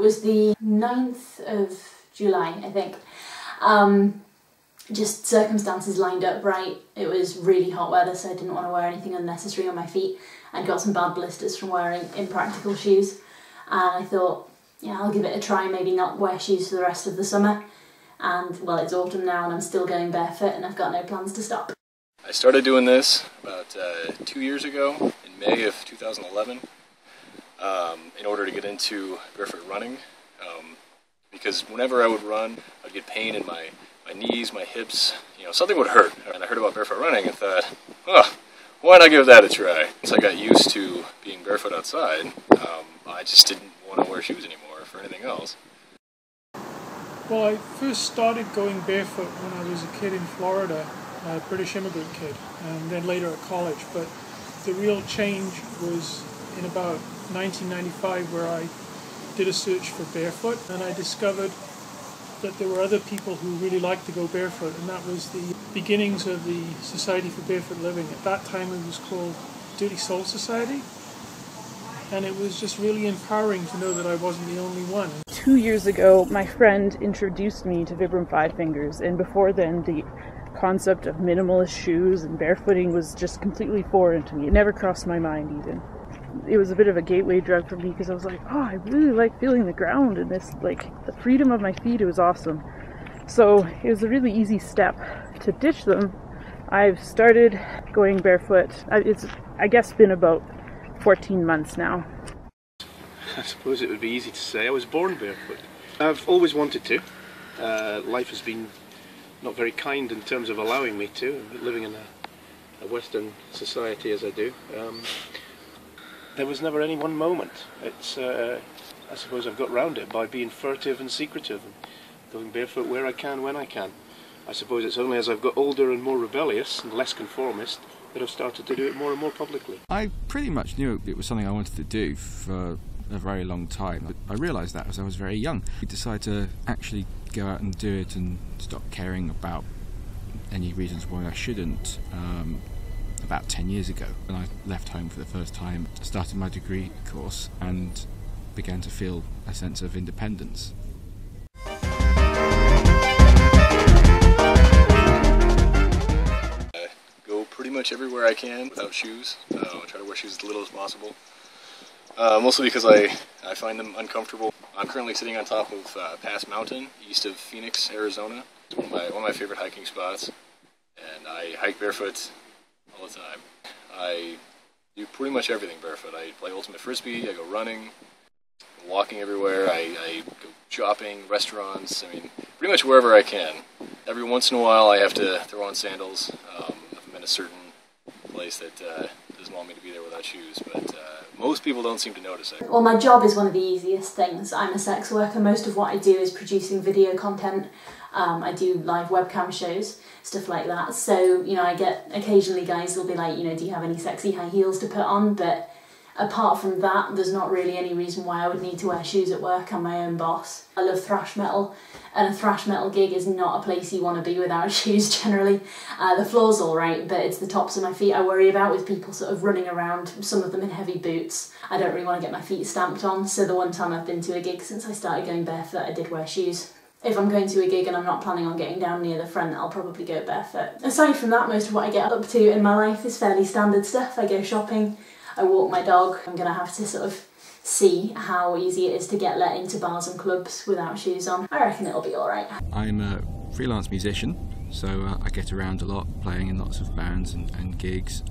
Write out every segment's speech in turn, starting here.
was the 9th of July, I think. Just circumstances lined up right. It was really hot weather, so I didn't want to wear anything unnecessary on my feet. I'd got some bad blisters from wearing impractical shoes, and I thought, yeah, I'll give it a try, maybe not wear shoes for the rest of the summer. And well, it's autumn now and I'm still going barefoot and I've got no plans to stop. I started doing this about 2 years ago, in May of 2011, in order to get into barefoot running, because whenever I would run, I'd get pain in my knees, my hips, you know, something would hurt. And I heard about barefoot running and thought, oh, why not give that a try? Once I got used to being barefoot outside, I just didn't want to wear shoes anymore for anything else. Well, I first started going barefoot when I was a kid in Florida, a British immigrant kid, and then later at college. But the real change was in about 1995, where I did a search for barefoot, and I discovered that there were other people who really liked to go barefoot, and that was the beginnings of the Society for Barefoot Living. At that time it was called Dirty Soul Society, and it was just really empowering to know that I wasn't the only one. 2 years ago, my friend introduced me to Vibram Five Fingers, and before then the concept of minimalist shoes and barefooting was just completely foreign to me. It never crossed my mind even. It was a bit of a gateway drug for me because I was like, oh, I really like feeling the ground and this, like, the freedom of my feet. It was awesome. So it was a really easy step to ditch them. I've started going barefoot. It's, I guess, been about 14 months now. I suppose it would be easy to say I was born barefoot. I've always wanted to. Life has been not very kind in terms of allowing me to, living in a Western society as I do. There was never any one moment. It's, I suppose I've got round it by being furtive and secretive and going barefoot where I can, when I can. I suppose it's only as I've got older and more rebellious and less conformist that I've started to do it more and more publicly. I pretty much knew it was something I wanted to do for a very long time. I realised that as I was very young. I decided to actually go out and do it and stop caring about any reasons why I shouldn't. About 10 years ago, when I left home for the first time, started my degree course and began to feel a sense of independence. Go pretty much everywhere I can without shoes. I try to wear shoes as little as possible. Mostly because I find them uncomfortable. I'm currently sitting on top of Pass Mountain, east of Phoenix, Arizona. It's one of my favorite hiking spots, and I hike barefoot all the time. I do pretty much everything barefoot. I play ultimate frisbee, I go running, walking everywhere, I go shopping, restaurants, I mean, pretty much wherever I can. Every once in a while I have to throw on sandals if I'm in a certain place that doesn't want me to be there without shoes, but most people don't seem to notice it. Well, my job is one of the easiest things. I'm a sex worker. Most of what I do is producing video content. I do live webcam shows, stuff like that. So, you know, I get occasionally guys will be like, you know, do you have any sexy high heels to put on? But apart from that, there's not really any reason why I would need to wear shoes at work. I'm my own boss. I love thrash metal, and a thrash metal gig is not a place you want to be without shoes generally. The floor's all right, but it's the tops of my feet I worry about, with people sort of running around, some of them in heavy boots. I don't really want to get my feet stamped on, so the one time I've been to a gig since I started going barefoot, I did wear shoes. If I'm going to a gig and I'm not planning on getting down near the front, I'll probably go barefoot. Aside from that, most of what I get up to in my life is fairly standard stuff. I go shopping, I walk my dog. I'm going to have to sort of see how easy it is to get let into bars and clubs without shoes on. I reckon it'll be alright. I'm a freelance musician, so I get around a lot, playing in lots of bands and gigs,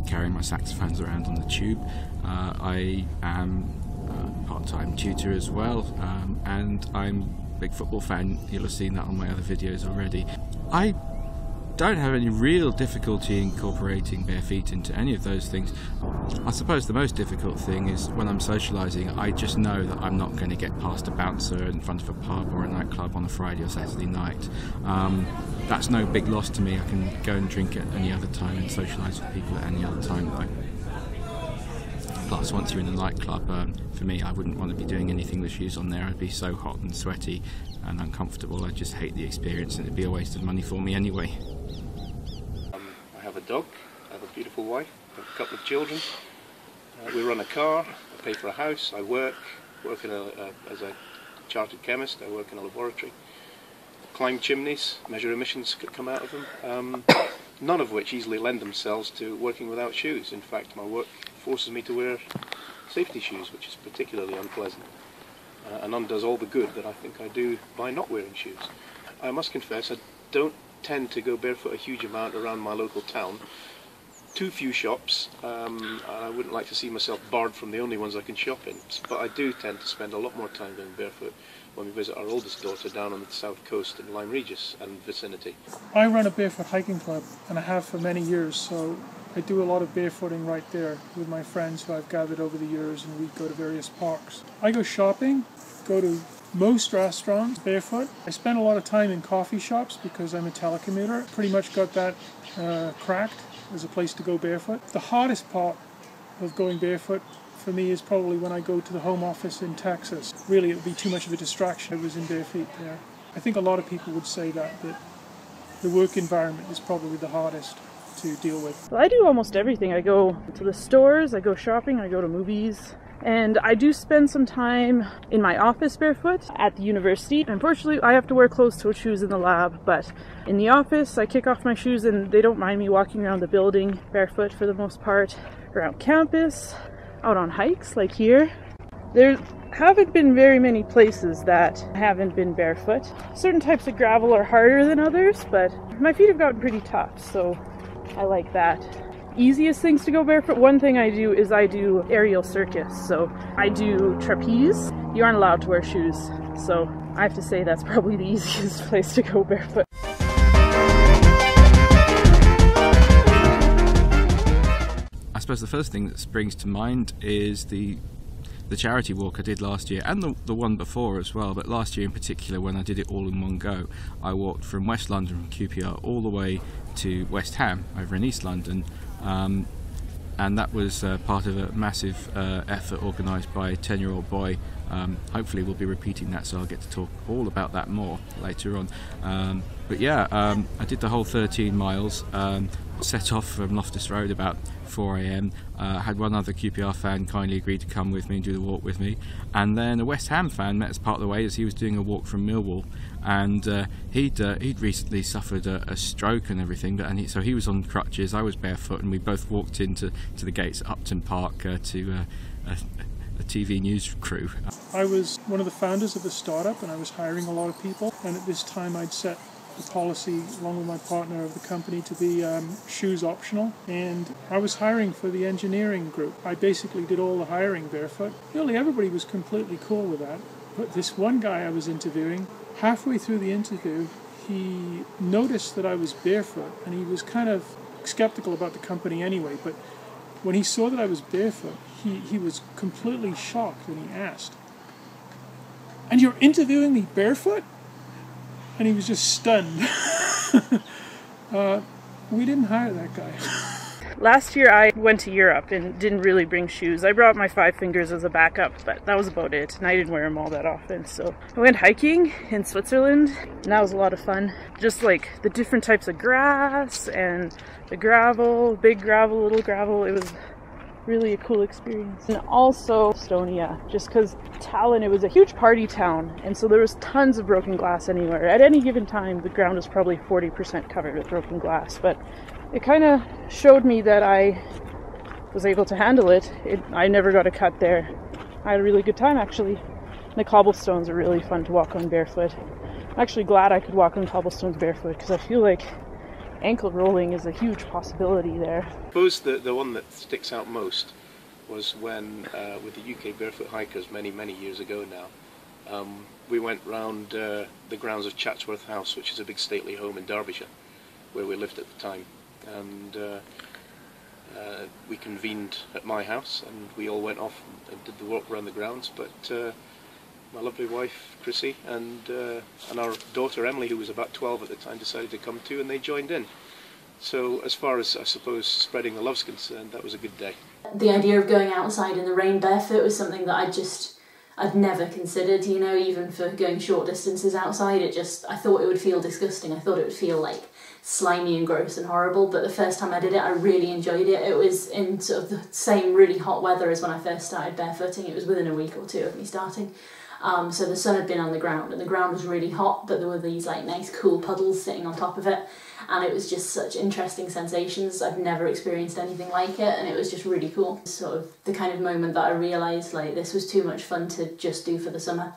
carrying my saxophones around on the tube. I am a part-time tutor as well, and I'm big football fan. You'll have seen that on my other videos already. I don't have any real difficulty incorporating bare feet into any of those things. I suppose the most difficult thing is when I'm socialising, I just know that I'm not going to get past a bouncer in front of a pub or a nightclub on a Friday or Saturday night. That's no big loss to me. I can go and drink at any other time and socialise with people at any other time. Plus, once you're in a nightclub, for me, I wouldn't want to be doing anything with shoes on there. I'd be so hot and sweaty and uncomfortable. I'd just hate the experience, and it'd be a waste of money for me anyway. I have a dog, I have a beautiful wife, I have a couple of children, we run a car, I pay for a house, I work, work as a chartered chemist. I work in a laboratory. Climb chimneys, measure emissions that come out of them, none of which easily lend themselves to working without shoes. In fact, my work forces me to wear safety shoes, which is particularly unpleasant, and undoes all the good that I think I do by not wearing shoes. I must confess, I don't tend to go barefoot a huge amount around my local town. Too few shops, and I wouldn't like to see myself barred from the only ones I can shop in, but I do tend to spend a lot more time going barefoot when we visit our oldest daughter down on the south coast in Lyme Regis and vicinity. I run a barefoot hiking club, and I have for many years, so I do a lot of barefooting right there with my friends who I've gathered over the years, and we go to various parks. I go shopping, go to most restaurants barefoot. I spend a lot of time in coffee shops because I'm a telecommuter. Pretty much got that cracked as a place to go barefoot. The hardest part of going barefoot for me is probably when I go to the home office in Texas. Really, it would be too much of a distraction. I was in bare feet there. I think a lot of people would say that the work environment is probably the hardest to deal with. Well, I do almost everything. I go to the stores, I go shopping, I go to movies, and I do spend some time in my office barefoot at the university. Unfortunately, I have to wear closed-toed shoes in the lab, but in the office, I kick off my shoes and they don't mind me walking around the building barefoot for the most part. Around campus, out on hikes like here. There haven't been very many places that haven't been barefoot. Certain types of gravel are harder than others, but my feet have gotten pretty tough, so I like that. Easiest things to go barefoot, one thing I do is I do aerial circus. So I do trapeze. You aren't allowed to wear shoes, so I have to say that's probably the easiest place to go barefoot. I suppose the first thing that springs to mind is the charity walk I did last year, and the one before as well, but last year in particular when I did it all in one go. I walked from West London, from QPR, all the way to West Ham over in East London, and that was part of a massive effort organised by a 10-year-old boy. Hopefully we'll be repeating that, so I'll get to talk all about that more later on. But yeah, I did the whole 13 miles, set off from Loftus Road about 4 AM. Had one other QPR fan kindly agreed to come with me and do the walk with me, and then a West Ham fan met us part of the way as he was doing a walk from Millwall, and he'd recently suffered a stroke and everything, so he was on crutches, I was barefoot, and we both walked into the gates at Upton Park to a TV news crew. I was one of the founders of a startup, and I was hiring a lot of people, and at this time I'd set the policy along with my partner of the company to be shoes optional, and I was hiring for the engineering group. I basically did all the hiring barefoot. Nearly everybody was completely cool with that, but this one guy I was interviewing, halfway through the interview he noticed that I was barefoot, and he was kind of skeptical about the company anyway, but when he saw that I was barefoot, he was completely shocked, and he asked, "And you're interviewing me barefoot?" And he was just stunned. We didn't hire that guy. Last year I went to Europe and didn't really bring shoes. I brought my 5 fingers as a backup, but that was about it. And I didn't wear them all that often. So I went hiking in Switzerland, and that was a lot of fun. Just like the different types of grass and the gravel, big gravel, little gravel. It was really a cool experience. And also Estonia, just because Tallinn, it was a huge party town, and so there was tons of broken glass anywhere. At any given time the ground was probably 40% covered with broken glass, but it kind of showed me that I was able to handle it. I never got a cut there. I had a really good time actually. The cobblestones are really fun to walk on barefoot. I'm actually glad I could walk on cobblestones barefoot, because I feel like ankle rolling is a huge possibility there. I suppose the one that sticks out most was when, with the UK Barefoot Hikers many years ago now, we went round the grounds of Chatsworth House, which is a big stately home in Derbyshire, where we lived at the time. And we convened at my house, and we all went off and did the walk around the grounds, but my lovely wife Chrissy and our daughter Emily, who was about 12 at the time, decided to come too, and they joined in. So as far as I suppose spreading the love's concerned, that was a good day. The idea of going outside in the rain barefoot was something that I'd never considered, you know, even for going short distances outside. I thought it would feel disgusting. I thought it would feel like slimy and gross and horrible, but the first time I did it, I really enjoyed it. It was in sort of the same really hot weather as when I first started barefooting. It was within a week or two of me starting. So the sun had been on the ground, and the ground was really hot, but there were these like nice cool puddles sitting on top of it, and it was just such interesting sensations. I've never experienced anything like it, and it was just really cool. Sort of the kind of moment that I realised like this was too much fun to just do for the summer.